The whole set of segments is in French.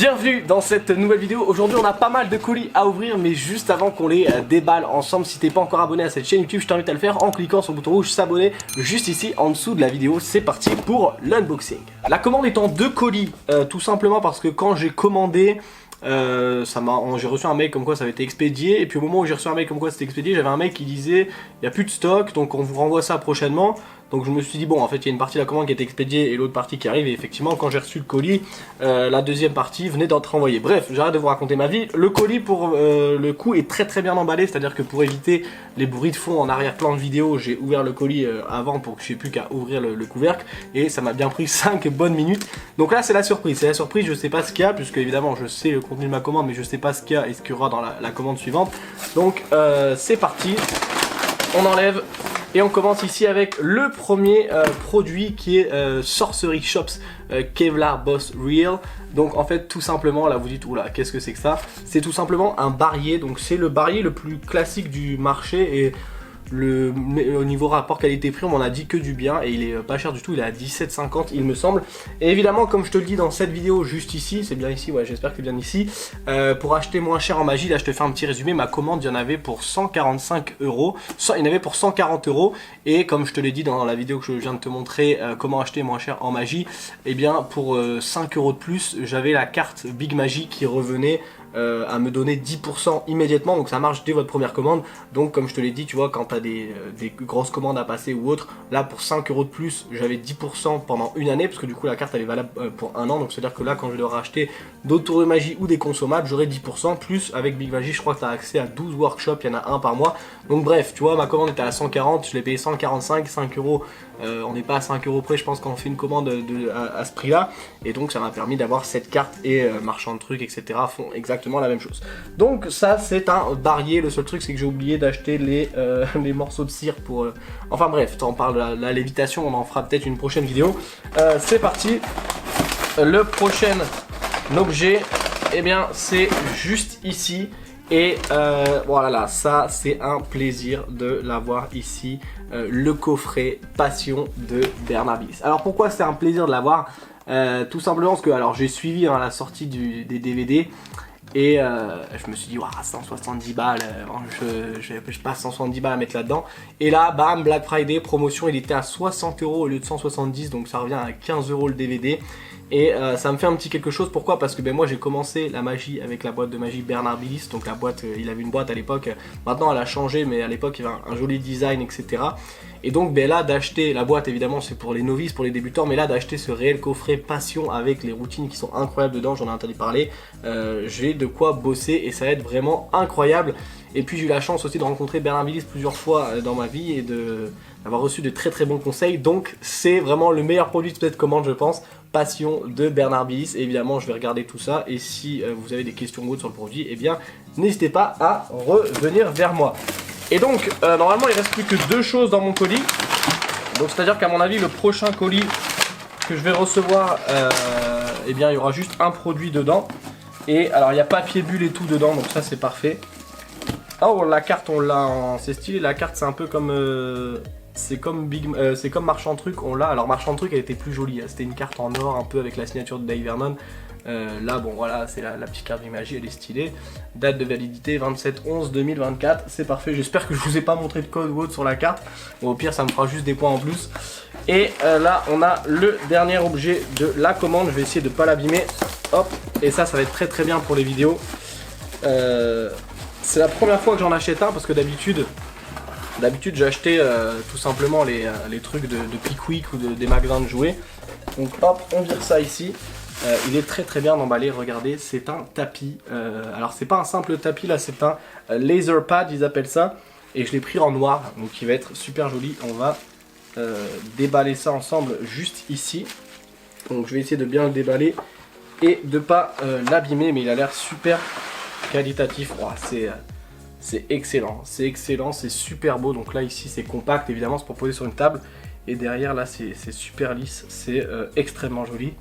Bienvenue dans cette nouvelle vidéo. Aujourd'hui on a pas mal de colis à ouvrir, mais juste avant qu'on les déballe ensemble, si t'es pas encore abonné à cette chaîne YouTube, je t'invite à le faire en cliquant sur le bouton rouge s'abonner juste ici en dessous de la vidéo. C'est parti pour l'unboxing. La commande est en 2 colis, tout simplement parce que quand j'ai commandé, j'ai reçu un mail comme quoi ça avait été expédié, et puis au moment où j'ai reçu un mail comme quoi c'était expédié, j'avais un mail qui disait il n'y a plus de stock, donc on vous renvoie ça prochainement. Donc je me suis dit bon, en fait il y a une partie de la commande qui est expédiée et l'autre partie qui arrive, et effectivement quand j'ai reçu le colis, la deuxième partie venait d'être envoyée. Bref, j'arrête de vous raconter ma vie. Le colis pour le coup est très bien emballé, c'est à dire que pour éviter les bruits de fond en arrière-plan de vidéo, j'ai ouvert le colis avant pour que je n'ai plus qu'à ouvrir le couvercle, et ça m'a bien pris 5 bonnes minutes. Donc là c'est la surprise, je sais pas ce qu'il y a, puisque évidemment je sais le contenu de ma commande, mais je sais pas ce qu'il y a et ce qu'il y aura dans la commande suivante. Donc c'est parti, on enlève. Et on commence ici avec le premier produit qui est Sorcery Shops Kevlar Boss Real. Donc en fait tout simplement, là vous dites oula qu'est-ce que c'est que ça? C'est tout simplement un barillet, donc c'est le barillet le plus classique du marché, et au niveau rapport qualité-prix on m'en a dit que du bien, et il est pas cher du tout, il est à 17,50 il me semble. Et évidemment comme je te le dis dans cette vidéo juste ici, c'est bien ici, ouais j'espère que c'est bien ici, pour acheter moins cher en magie, là je te fais un petit résumé, ma commande il y en avait pour 145 euros, il y en avait pour 140 euros, et comme je te l'ai dit dans la vidéo que je viens de te montrer, comment acheter moins cher en magie, et bien pour 5 euros de plus j'avais la carte Big Magie qui revenait à me donner 10% immédiatement, donc ça marche dès votre première commande. Donc comme je te l'ai dit, tu vois, quand tu as des grosses commandes à passer ou autre, là pour 5 euros de plus j'avais 10% pendant une année, parce que du coup la carte elle est valable pour un an, donc c'est à dire que là quand je vais devoir acheter d'autres tours de magie ou des consommables, j'aurai 10%, plus avec Big Magie je crois que tu as accès à 12 workshops, il y en a un par mois. Donc bref, tu vois, ma commande était à 140, je l'ai payé 145, 5 euros, on n'est pas à 5 euros près je pense quand on fait une commande à ce prix là, et donc ça m'a permis d'avoir cette carte, et marchand de trucs etc font exactement la même chose. Donc ça c'est un barillet, le seul truc c'est que j'ai oublié d'acheter les morceaux de cire pour... Enfin bref, t'en parles de la lévitation, on en fera peut-être une prochaine vidéo. C'est parti, le prochain objet, eh bien c'est juste ici. Et voilà, ça c'est un plaisir de l'avoir ici, le coffret Passion de Bernard Bliss. Alors pourquoi c'est un plaisir de l'avoir? Tout simplement parce que alors j'ai suivi la sortie des DVD, et je me suis dit, waouh, 170 balles, je passe 170 balles à mettre là-dedans. Et là, bam, Black Friday, promotion, il était à 60 euros au lieu de 170, donc ça revient à 15 euros le DVD. Et ça me fait un petit quelque chose, pourquoi? Parce que moi j'ai commencé la magie avec la boîte de magie Bernard Bliss, donc la boîte, il avait une boîte à l'époque, maintenant elle a changé, mais à l'époque il y avait un joli design etc. Et donc là d'acheter la boîte, évidemment c'est pour les novices, pour les débutants, mais là d'acheter ce réel coffret Passion avec les routines qui sont incroyables dedans, j'en ai entendu parler, j'ai de quoi bosser et ça va être vraiment incroyable. Et puis j'ai eu la chance aussi de rencontrer Bernard Bliss plusieurs fois dans ma vie et d'avoir reçu de très bons conseils, donc c'est vraiment le meilleur produit de cette commande je pense. Passion de Bernard Bliss, et évidemment je vais regarder tout ça, et si vous avez des questions ou autres sur le produit, eh bien n'hésitez pas à revenir vers moi. Et donc normalement il reste plus que 2 choses dans mon colis, donc c'est à dire qu'à mon avis le prochain colis que je vais recevoir, eh bien il y aura juste un produit dedans. Et alors il y a papier bulle et tout dedans, donc ça c'est parfait. Oh, la carte on l'a, c'est stylé, la carte c'est un peu comme c'est comme Marchand de Trucs, on l'a. Alors Marchand de Trucs elle était plus jolie, c'était une carte en or un peu avec la signature de Dave Vernon. Là bon voilà, c'est la petite carte de magie, elle est stylée. Date de validité 27/11/2024, c'est parfait. J'espère que je vous ai pas montré de code ou autre sur la carte, bon, au pire ça me fera juste des points en plus. Et là on a le dernier objet de la commande, je vais essayer de pas l'abîmer. Hop, et ça va être très bien pour les vidéos. C'est la première fois que j'en achète un, parce que d'habitude j'achetais tout simplement les trucs de Pickwick ou des magasins de jouets. Donc hop, on vire ça ici. Il est très bien emballé, regardez, c'est un tapis. Alors c'est pas un simple tapis là, c'est un laser pad ils appellent ça. Et je l'ai pris en noir, donc il va être super joli. On va déballer ça ensemble juste ici. Donc je vais essayer de bien le déballer et de pas l'abîmer, mais il a l'air super qualitatif. Oh, c'est excellent, c'est super beau. Donc là ici c'est compact, évidemment c'est pour poser sur une table, et derrière là c'est super lisse, c'est extrêmement joli.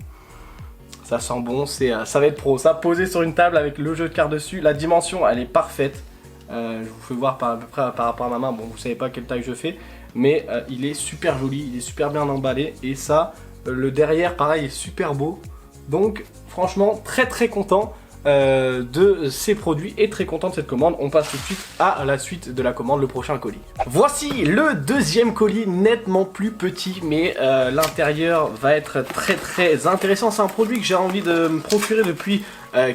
Ça sent bon, ça va être pro, ça posé sur une table avec le jeu de cartes dessus. La dimension elle est parfaite, je vous fais voir à peu près par rapport à ma main. Bon, vous savez pas quelle taille je fais, mais il est super joli, il est super bien emballé. Et ça, le derrière pareil est super beau. Donc franchement très content de ces produits et très content de cette commande. On passe tout de suite à la suite de la commande, le prochain colis. Voici le deuxième colis, nettement plus petit, mais l'intérieur va être très intéressant. C'est un produit que j'ai envie de me procurer depuis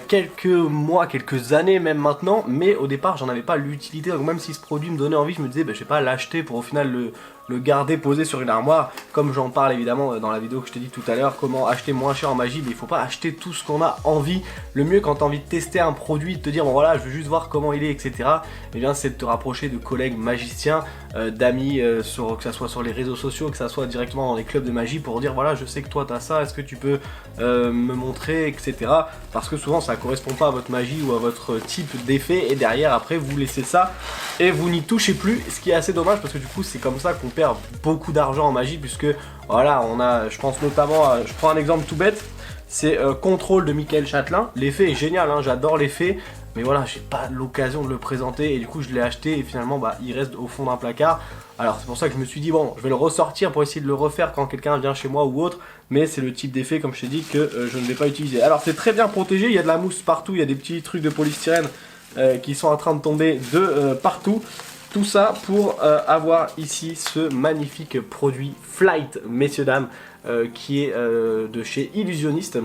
quelques mois, quelques années même maintenant, mais au départ j'en avais pas l'utilité, donc même si ce produit me donnait envie, je me disais bah, je vais pas l'acheter pour au final le garder posé sur une armoire, comme j'en parle évidemment dans la vidéo que je t'ai dit tout à l'heure, comment acheter moins cher en magie. Mais il faut pas acheter tout ce qu'on a envie. Le mieux quand tu as envie de tester un produit, de te dire bon voilà je veux juste voir comment il est, etc. Et bien c'est de te rapprocher de collègues magiciens, d'amis, que ça soit sur les réseaux sociaux, que ça soit directement dans les clubs de magie, pour dire voilà je sais que toi tu as ça, est-ce que tu peux me montrer, etc. Parce que souvent ça correspond pas à votre magie ou à votre type d'effet, et derrière après vous laissez ça et vous n'y touchez plus, ce qui est assez dommage parce que du coup c'est comme ça qu'on perd beaucoup d'argent en magie, puisque voilà on a, je pense notamment à, je prends un exemple tout bête, c'est Contrôle de Michael Châtelain. L'effet est génial, hein, j'adore l'effet, mais voilà j'ai pas l'occasion de le présenter et du coup je l'ai acheté et finalement bah, il reste au fond d'un placard. Alors c'est pour ça que je me suis dit bon je vais le ressortir pour essayer de le refaire quand quelqu'un vient chez moi ou autre, mais c'est le type d'effet comme je t'ai dit que je ne vais pas utiliser. Alors c'est très bien protégé, il y a de la mousse partout, il y a des petits trucs de polystyrène qui sont en train de tomber de partout. Tout ça pour avoir ici ce magnifique produit Flight, messieurs dames, qui est de chez Illusionniste.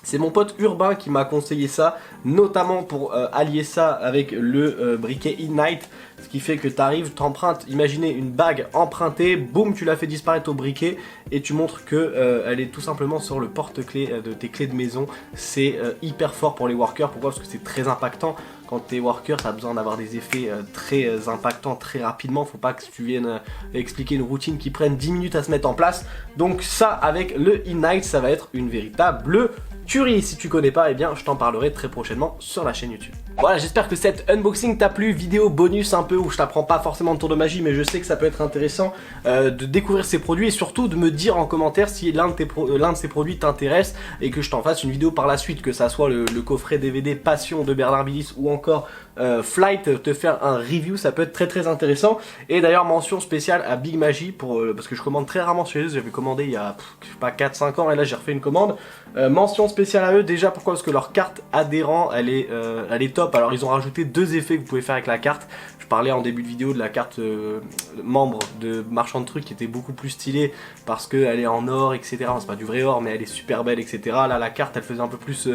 C'est mon pote Urbain qui m'a conseillé ça, notamment pour allier ça avec le briquet Ignite, ce qui fait que tu arrives, t'empruntes, imaginez une bague empruntée, boum, tu la fais disparaître au briquet et tu montres que elle est tout simplement sur le porte-clés de tes clés de maison. C'est hyper fort pour les workers. Pourquoi? Parce que c'est très impactant. Quand tu es worker, tu as besoin d'avoir des effets très impactants très rapidement. Faut pas que tu viennes expliquer une routine qui prenne 10 minutes à se mettre en place. Donc ça, avec le Ignite, ça va être une véritable tuerie. Si tu connais pas, eh bien je t'en parlerai très prochainement sur la chaîne YouTube. Voilà, j'espère que cette unboxing t'a plu, vidéo bonus un peu où je t'apprends pas forcément de tour de magie, mais je sais que ça peut être intéressant de découvrir ces produits et surtout de me dire en commentaire si l'un de ces produits t'intéresse et que je t'en fasse une vidéo par la suite, que ça soit le coffret DVD Passion de Bernard Billis ou encore Flight, te faire un review, ça peut être très intéressant. Et d'ailleurs mention spéciale à Big Magie parce que je commande très rarement chez eux, j'avais commandé il y a je sais pas 4-5 ans et là j'ai refait une commande. Mention spéciale à eux déjà, pourquoi? Parce que leur carte adhérent elle est top. Alors ils ont rajouté 2 effets que vous pouvez faire avec la carte. Je parlais en début de vidéo de la carte membre de Marchand de Trucs qui était beaucoup plus stylée parce qu'elle est en or, etc. C'est pas du vrai or mais elle est super belle, etc. Là la carte elle faisait un peu plus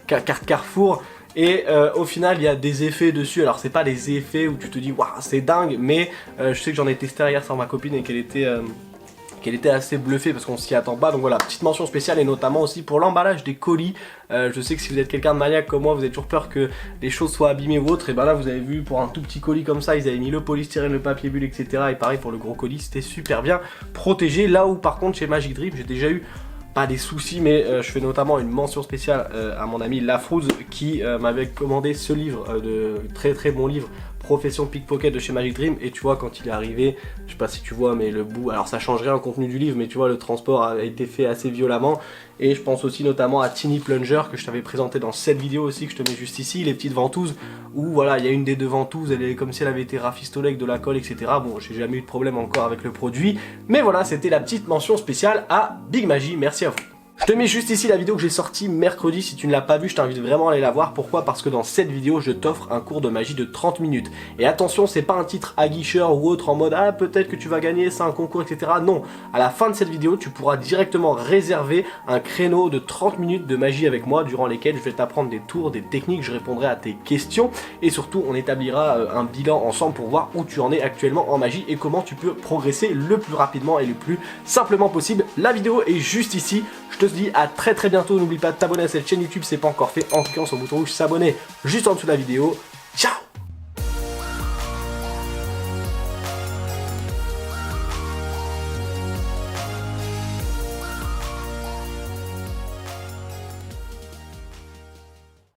carte Carrefour. Et au final il y a des effets dessus. Alors c'est pas des effets où tu te dis waouh c'est dingue, mais je sais que j'en ai testé hier sur ma copine et qu'elle était assez bluffée parce qu'on s'y attend pas. Donc voilà, petite mention spéciale et notamment aussi pour l'emballage des colis. Je sais que si vous êtes quelqu'un de maniaque comme moi, vous avez toujours peur que les choses soient abîmées ou autre. Et ben là vous avez vu, pour un tout petit colis comme ça, ils avaient mis le polystyrène, le papier bulle, etc. Et pareil pour le gros colis, c'était super bien protégé. Là où par contre chez Magic Dream, j'ai déjà eu pas des soucis, mais je fais notamment une mention spéciale à mon ami Lafrouz qui m'avait commandé ce livre, de très bon livre, Profession Pickpocket de chez Magic Dream. Et tu vois quand il est arrivé, je sais pas si tu vois mais le bout, alors ça change rien au contenu du livre, mais tu vois le transport a été fait assez violemment. Et je pense aussi notamment à Tiny Plunger que je t'avais présenté dans cette vidéo aussi, que je te mets juste ici, les petites ventouses où voilà il y a une des 2 ventouses, elle est comme si elle avait été rafistolée avec de la colle, etc. Bon j'ai jamais eu de problème encore avec le produit, mais voilà c'était la petite mention spéciale à Big Magie, merci à vous. Je te mets juste ici la vidéo que j'ai sortie mercredi, si tu ne l'as pas vue, je t'invite vraiment à aller la voir. Pourquoi? Parce que dans cette vidéo, je t'offre un cours de magie de 30 minutes. Et attention, c'est pas un titre aguicheur ou autre en mode ah peut-être que tu vas gagner, c'est un concours, etc. Non, à la fin de cette vidéo, tu pourras directement réserver un créneau de 30 minutes de magie avec moi, durant lesquels je vais t'apprendre des tours, des techniques, je répondrai à tes questions. Et surtout, on établira un bilan ensemble pour voir où tu en es actuellement en magie et comment tu peux progresser le plus rapidement et le plus simplement possible. La vidéo est juste ici. Je te dis à très bientôt. N'oublie pas de t'abonner à cette chaîne YouTube si ce n'est pas encore fait en cliquant sur le bouton rouge s'abonner juste en dessous de la vidéo. Ciao!